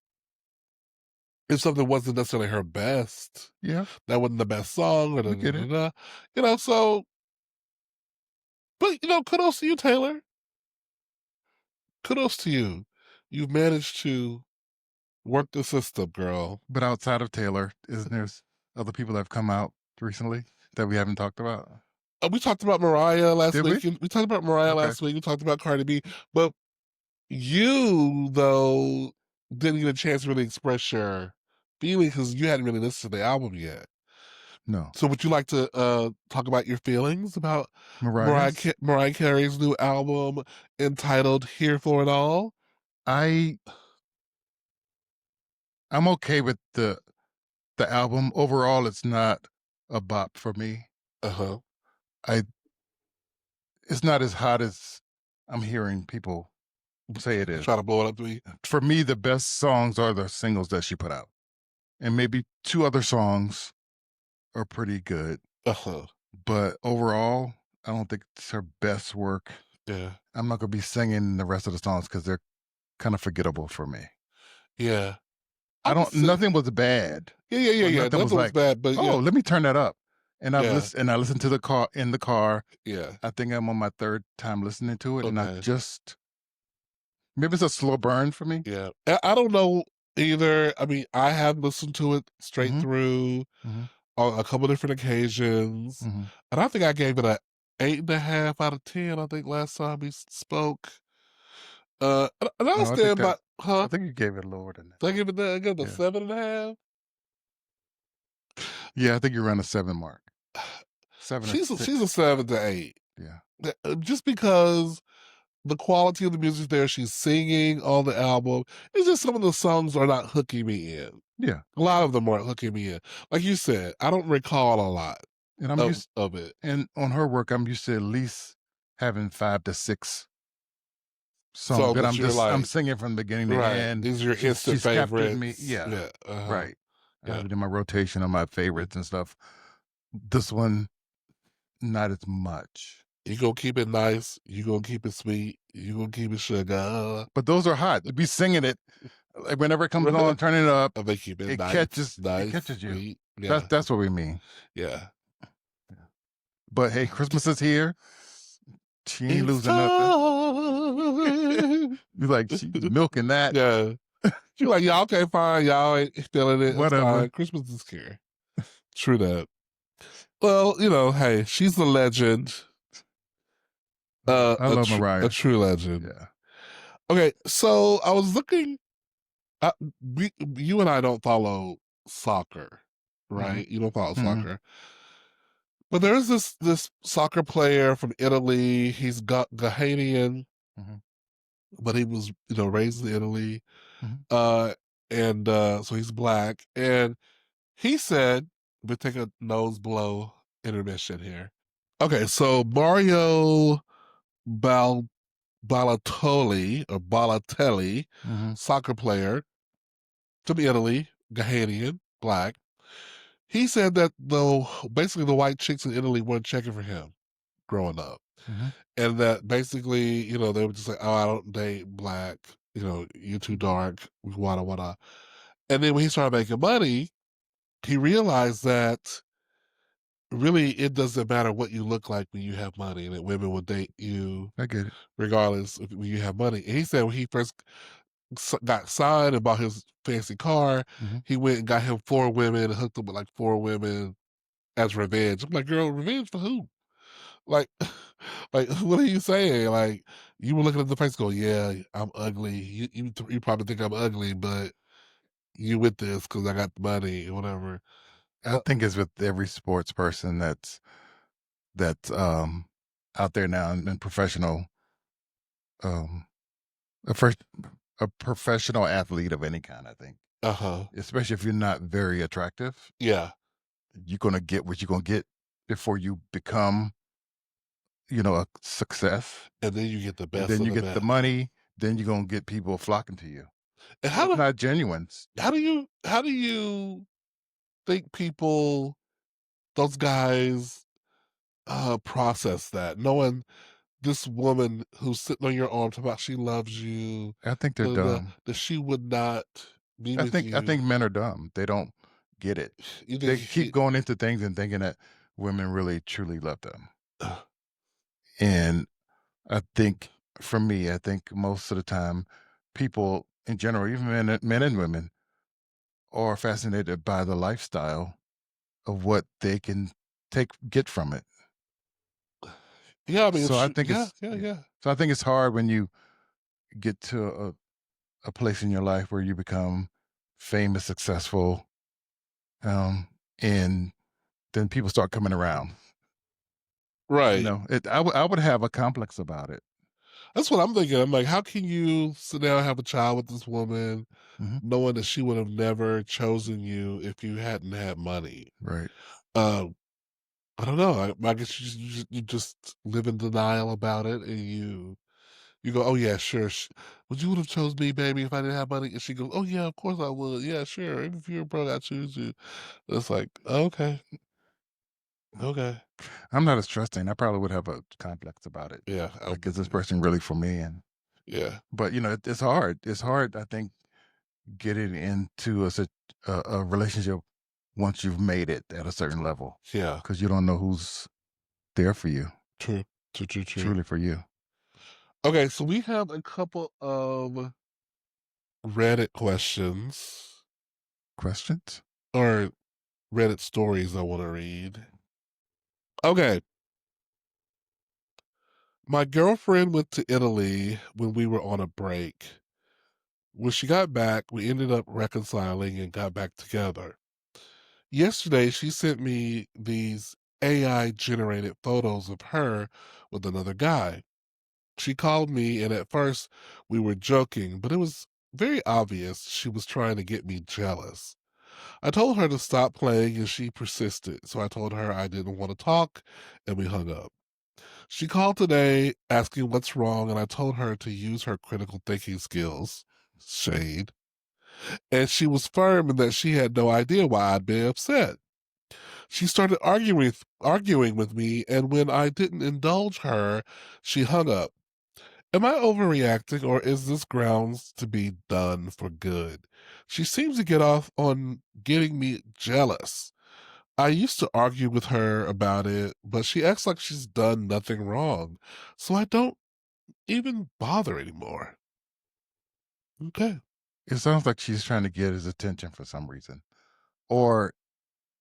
if something wasn't necessarily her best, Yeah, that wasn't the best song, or da, we da, get da, it. da, so, but kudos to you, Taylor. Kudos to you. You've managed to work the system, girl. But outside of Taylor, isn't there other people that have come out recently that we haven't talked about? We talked about Mariah last Did we? week. We talked about Mariah Okay. last week. We talked about Cardi B. But you, though, didn't get a chance to really express your feelings because you hadn't really listened to the album yet. No. So would you like to talk about your feelings about Mariah's? Mariah Carey's new album entitled "Here for It All"? I I'm okay with the album. Overall, it's not a bop for me. Uh-huh. I It's not as hot as I'm hearing people say it Try is. to blow it up to me. For me, the best songs are the singles that she put out, and maybe 2 other songs are pretty good, Uh-huh. but overall, I don't think it's her best work. Yeah. I'm not gonna be singing the rest of the songs because 'cause they're kinda forgettable for me. Yeah. I I can don't see. Nothing was bad, Yeah, yeah, yeah, or yeah. nothing was Nothing was like, bad, but "Oh, yeah, let me turn that up." yeah, I listened to the car. yeah. I think I'm on my 3rd time listening to it, and I Okay. just maybe it's a slow burn for me. Yeah. I don't know either. I mean, I have listened to it straight Mhm, through mhm, on a couple different occasions, mhm. and I think I gave it a 8.5 out of 10. I think last time we spoke. And I No, stand by, I huh? think you gave it lower than that. Did I give it that? I give it a Yeah. 7.5. Yeah, I think you're around the 7 mark. 7 or She's a 6. 7 to 8. Yeah. Just because the quality of the music there, she's singing on the album. It's just some of the songs are not hooking me in. Yeah. A lot of them aren't hooking me in. Like you said, I don't recall a lot And of it. on her work, I'm used to at least having 5 to 6 songs So that that you're I'm like, singing from beginning to right, end. these are your instant She's captured me. favorites. Yeah. Yeah, uh-huh. Right. I Yeah. have it in my rotation of my favorites and stuff. This one, not as much. You gonna keep it nice, you gonna keep it sweet, you gonna keep it sugar. But those are hot. To be singing it, like, whenever it comes on, turning it up, I think keep it it nice, catches you. sweet. Yeah, That's what we mean. yeah. Yeah. But hey, Christmas is here. She ain't It's losing nothing. time. You like, she's milking that. Yeah. She like, "Yeah, okay, fine. Y'all ain't feeling it. It's Whatever. fine. Christmas is here." True that. Well, hey, she's a legend. I love A Mariah. true legend. Yeah. Okay, so I was looking. Uh, you and I don't follow soccer, Mhm. right? You don't follow Mhm. soccer, but there's this soccer player from Italy. He's got Ghanaian, Mhm. but he was raised in Italy, Mhm. uh, and so he's black. And he said, "We take a nose blow intermission here." Okay, so Mario Bal Balotelli, Mhm. soccer player from Italy, Ghanaian, black. He said that though basically the white chicks in Italy weren't checking for him growing up. Mhm. And that basically, they were just like, "Oh, I don't date black, you're too dark, wada wada." And then when he started making money, he realized that really it doesn't matter what you look like when you have money, and that women will date you I get it. regardless of when you have money. And he said when he first got signed and bought his fancy car, Mhm. he went and got him 4 women and hooked up with like 4 women as revenge. I'm like, girl, revenge for who? Like, like what are you saying? Like, you were looking at the face, go, yeah, I'm ugly. You probably think I'm ugly, but you with this because I got the money or whatever. I Uh, think it's with every sports person that's out there now and professional, um a first a professional athlete of any kind, I think. uh-huh. Especially if you're not very attractive, Yeah. you're gonna get what you're gonna get before you become, a success. And then you get the And best then of you the get the best. money, then you're gonna get people flocking to you. And That's not genuine. how do you think people, those guys, process that, knowing this woman who's sitting on your arm talking about she loves you, I think they're dumb. that she would not be with I you. think men are dumb. They don't get it. You think They keep going into things and thinking that women really truly love them. And I think for me, I think most of the time people in general, even men and women, are fascinated by the lifestyle of what they can get from it. yeah, I mean, So I think yeah, it's yeah, yeah. yeah. So I think it's hard when you get to a place in your life where you become famous, successful, and then people start coming around. Right. I would have a complex about it. That's what I'm thinking. I'm like, how can you sit down and have a child with this woman Mhm. knowing that she would have never chosen you if you hadn't had money? Right. Um, I don't know. I guess you just live in denial about it, and you go, "Oh yeah, sure. Would you would have chose me, baby, if I didn't have money?" And she goes, "Oh yeah, of course I would. Yeah, sure. Even if you're broke, I choose you." It's like, okay, okay, I'm not as trusting. I probably would have a complex about it. yeah, I Like, would is this too. person really for me? And Yeah, but it's hard. It's hard. I think getting into a relationship once you've made it at a certain level, yeah. because you don't know who's there for you, True, true, true, true. truly for you. Okay, so we have a couple of Reddit questions Questions? or Reddit stories I want to read. Okay, my girlfriend went to Italy when we were on a break. When she got back, we ended up reconciling and got back together. Yesterday, she sent me these AI generated photos of her with another guy. She called me, and at first we were joking, but it was very obvious she was trying to get me jealous. I told her to stop playing, and she persisted, so I told her I didn't want to talk, and we hung up. She called today asking what's wrong, and I told her to use her critical thinking skills. Shade. And she was firm in that she had no idea why I'd been upset. She started arguing with me, and when I didn't indulge her, she hung up. Am I overreacting, or is this grounds to be done for good? She seems to get off on getting me jealous. I used to argue with her about it, but she acts like she's done nothing wrong. So I don't even bother anymore. Okay. It sounds like she's trying to get his attention for some reason, or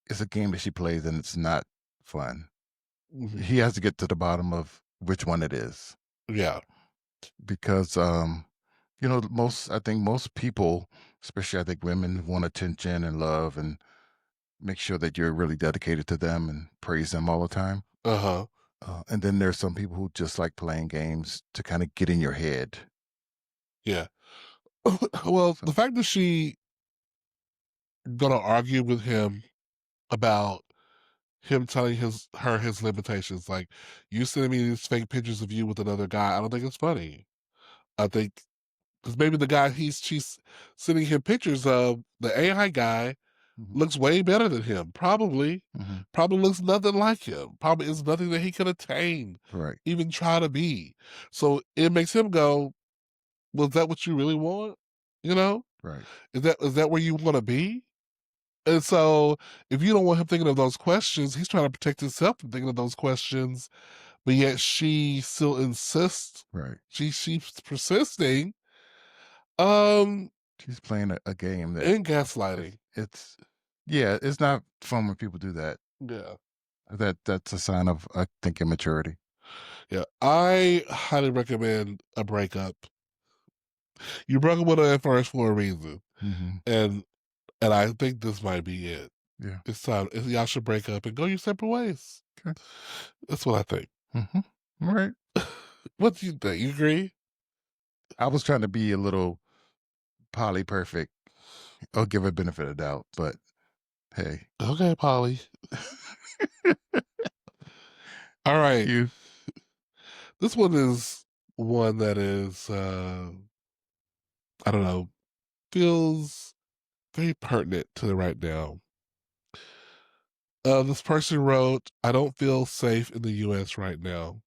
it's a game that she plays and it's not fun. Hmm. He has to get to the bottom of which one it is Yeah. because, most I think most people, especially I think women, want attention and love and make sure that you're really dedicated to them and praise them all the time. Uh huh. And then there's some people who just like playing games to kind of get in your head. Yeah. Well, So, the fact that she gonna argue with him about him telling his limitations, like you sending me these fake pictures of you with another guy, I don't think it's funny. I think because maybe the guy she's sending him pictures of, the AI guy, mhm, looks way better than him. Probably, mhm, probably looks nothing like him. Probably is nothing that he could attain, right, even try to be. So it makes him go, "Was that what you really want? You know, right. is that where you want to be?" And so, if you don't want him thinking of those questions, he's trying to protect himself from thinking of those questions. But yet, she still insists. Right. She's persisting. Um, She's playing a game that in it's, gaslighting. it's yeah, it's not fun when people do that. Yeah. That's a sign of, I think, immaturity. Yeah, I highly recommend a breakup. You broke up with her at first for a reason, Hmm. and I think this might be it. Yeah. It's time. Y'all should break up and go your separate ways. Okay. That's what I think. Hmm. Right. What do you think? You agree? I was trying to be a little poly perfect. I'll give her benefit of doubt, but hey, Okay, Polly. All right. you. This one is one that is, I don't know, feels very pertinent to the right now. This person wrote, "I don't feel safe in the U.S. right now,"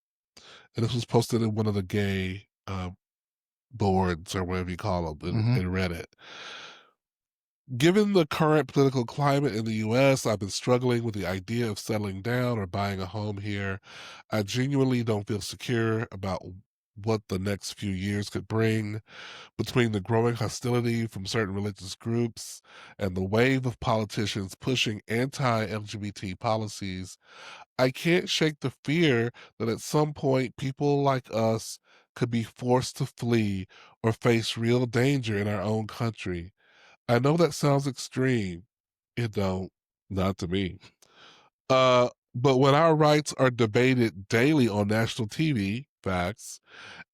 and this was posted in one of the gay boards or whatever you call them Hmm. in Reddit. Given the current political climate in the US, I've been struggling with the idea of settling down or buying a home here. I genuinely don't feel secure about what the next few years could bring. Between the growing hostility from certain religious groups and the wave of politicians pushing anti LGBT policies, I can't shake the fear that at some point people like us could be forced to flee or face real danger in our own country. I know that sounds extreme. It don't. Not to me. But when our rights are debated daily on national TV, Facts.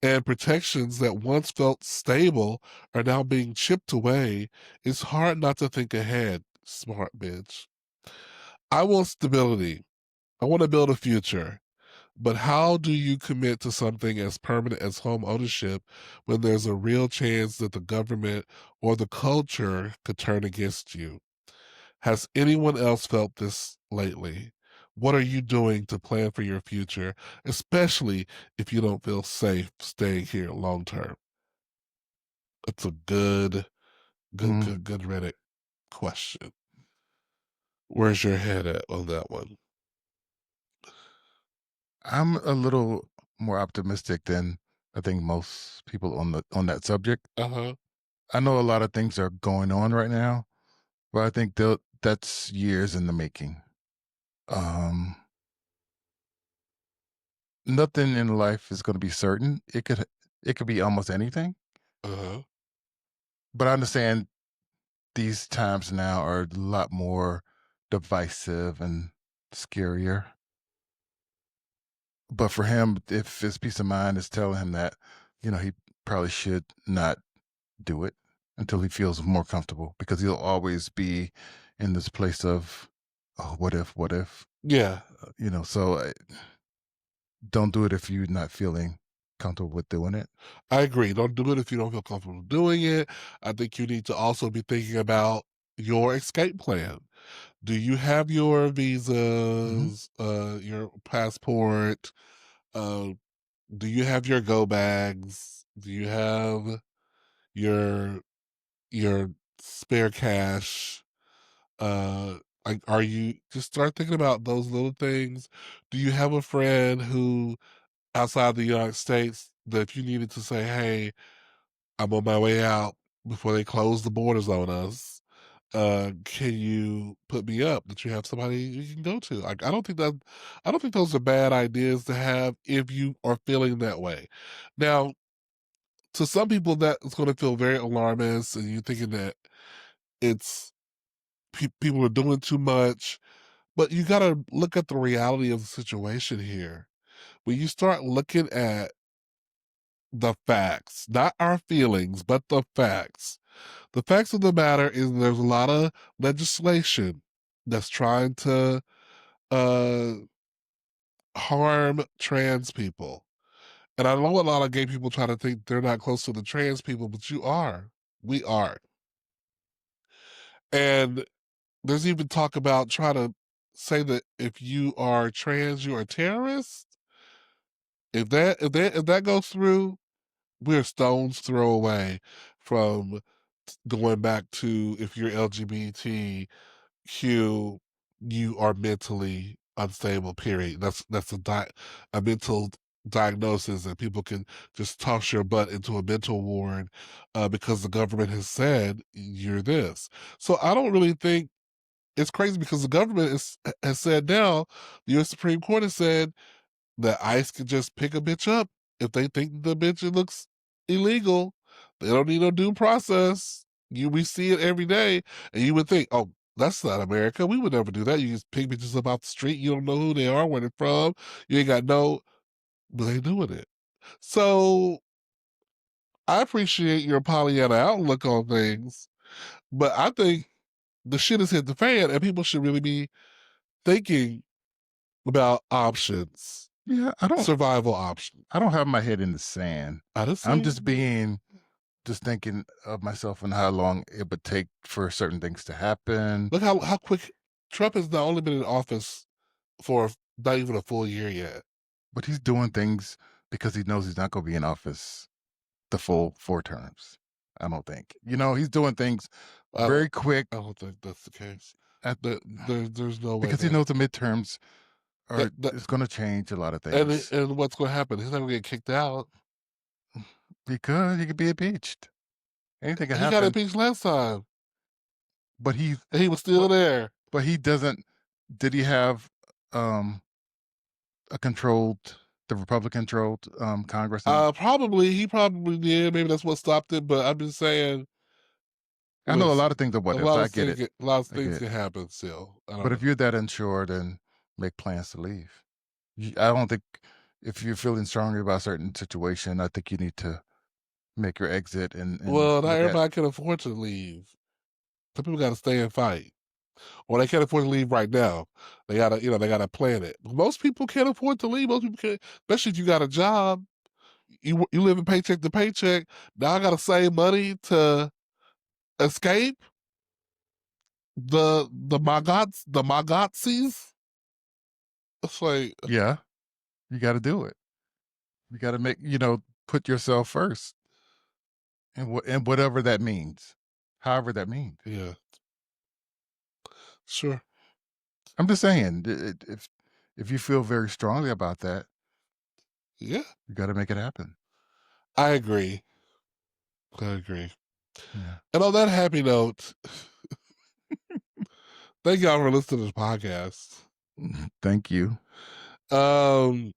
And protections that once felt stable are now being chipped away. It's hard not to think ahead. Smart bitch. I want stability. I want to build a future. But how do you commit to something as permanent as home ownership when there's a real chance that the government or the culture could turn against you? Has anyone else felt this lately? What are you doing to plan for your future, especially if you don't feel safe staying here long term? That's a Mm, good Reddit question. Where's your head at on that one? I'm a little more optimistic than I think most people on that subject. Uh huh. I know a lot of things are going on right now, but I think that's years in the making. Um, Nothing in life is going to be certain. It could be almost anything. Uh huh. But I understand these times now are a lot more divisive and scarier. But for him, if his peace of mind is telling him that, he probably should not do it until he feels more comfortable because he'll always be in this place of, oh, what if, Yeah, so don't do it if you're not feeling comfortable with doing it. I agree. Don't do it if you don't feel comfortable doing it. I think you need to also be thinking about your escape plan. Do you have your Hmm. visas, your passport? Uh, do you have your go bags? Do you have your your spare cash? Like, are you just start thinking about those little things? Do you have a friend who outside the United States that if you needed to say, "Hey, I'm on my way out before they close the borders on us. Can you put me up?" That you have somebody you can go to. Like, I don't think those are bad ideas to have if you are feeling that way. Now, to some people, that is going to feel very alarmist, and you're thinking that it's people are doing too much. But you got to look at the reality of the situation here. When you start looking at the facts, not our feelings, but the facts. The facts of the matter is there's a lot of legislation that's trying to uh, harm trans people. And I know a lot of gay people try to think they're not close to the trans people, but you are. We are. And there's even talk about trying to say that if you are trans, you're a terrorist. If that goes through, we're stones throw away from going back to if you're LGBT Q, you are mentally unstable. Period. That's a mental diagnosis, and people can just toss your butt into a mental ward because the government has said you're this. So I don't really think it's crazy because the government has said now the U.S. Supreme Court has said that ICE can just pick a bitch up if they think the bitch looks illegal. They don't need no due process. We see it every day, and you would think, oh, that's not America. We would never do that. You just pick bitches up off the street. You don't know who they are, where they're from. You ain't got no, but they doing it. So I appreciate your Pollyanna outlook on things, but I think the shit has hit the fan, and people should really be thinking about options, Yeah, I don't survival options. I don't have my head in the sand. I'm Honestly, just thinking of myself and how long it would take for certain things to happen. look how quick Trump has not only been in office for not even a full year yet. But he's doing things because he knows he's not going to be in office the full 4 terms. I don't think. He's doing things I don't very quick I don't think that's the case. at There's no way because he that knows the midterms that are that it's going to change a lot of and things. and what's going to happen? He's not going to get kicked out. Because he could be impeached. Anything can He got happen. impeached last time, But he, and he was still but there. but he doesn't. Did he have um a controlled the Republican controlled Congress and Probably he probably did. Maybe that's what stopped it. But I've been saying, I know a listen, lot of things are a what ifs. lot I of get things, it. a lot of I get things it. can happen still. I don't But know. if you're that unsure, then make plans to leave. I don't think if you're feeling strongly about a certain situation, I think you need to make your exit and Well, not look at. everybody can afford to leave. Some people got to stay and fight, or they can't afford to leave right now. They gotta, they gotta plan it. But most people can't afford to leave. Most people can't, especially if you got a job. You live in paycheck to paycheck. Now I gotta save money to escape the Magotsis. It's like, Yeah, you got to do it. You got to make, put yourself first, and whatever that means, however that means. yeah, sure, I'm just saying, if you feel very strongly about that, yeah, you got to make it happen. I agree. I agree. Yeah. And on that happy note, thank y'all for listening to this podcast. Thank you. Um,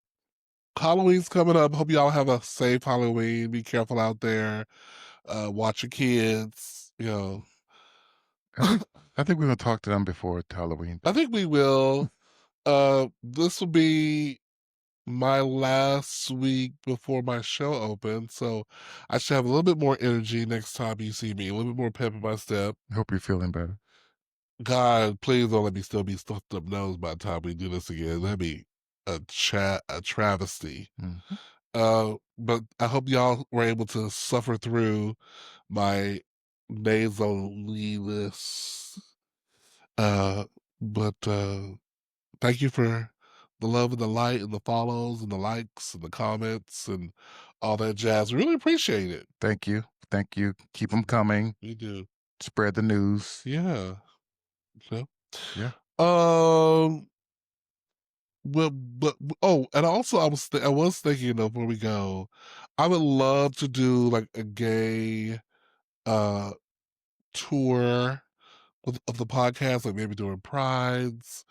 Halloween's coming up. Hope y'all have a safe Halloween. Be careful out there. Watch your kids. I think I think we're gonna talk to them before Halloween. I think we will. This will be my last week before my show opens, so I should have a little bit more energy next time you see me. A little bit more pep in my step. I hope you're feeling better. God, please don't let me still be stuffed up nose by the time we do this again. That'd be a travesty. Mhm. But I hope y'all were able to suffer through my nasaliness. Uh, but thank you for the love and the light and the follows and the likes and the comments and all that jazz. We really appreciate it. Thank you. Thank you. Keep them coming. We do. Spread the news. Yeah. So, Yeah. um, but oh, and also I was thinking though before we go, I would love to do like a gay uh tour of the podcast, like maybe during Prides,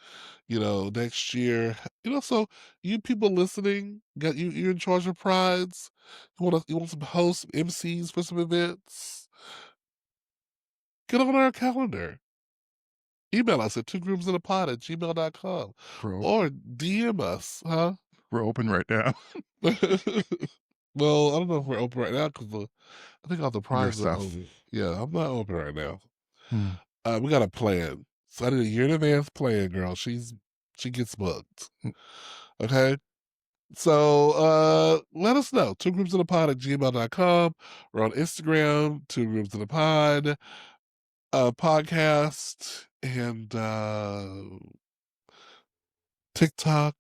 next year. So you people listening, you're in charge of Prides. You want some hosts, MCs for some events? Get on our calendar. Email us at twogroomsinapod@gmail.com We're op- or DM us, huh? we're open right now. Well, I don't know if we're open right now because I think all the Your prizes are stuff. over. Yeah, I'm not open right now. Hmm. We got a plan. So I did a year in advance plan, girl. She gets booked. Mm. Okay. So let us know. Twogroomsinapod@gmail.com. We're on Instagram, Two Grooms in a Pod, podcast, and TikTok.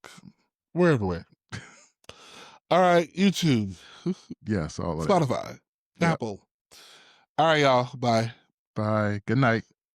We're everywhere. All right, YouTube, Yes, all of that. Spotify, Yep. Apple. All right, y'all. Bye. Bye. Good night.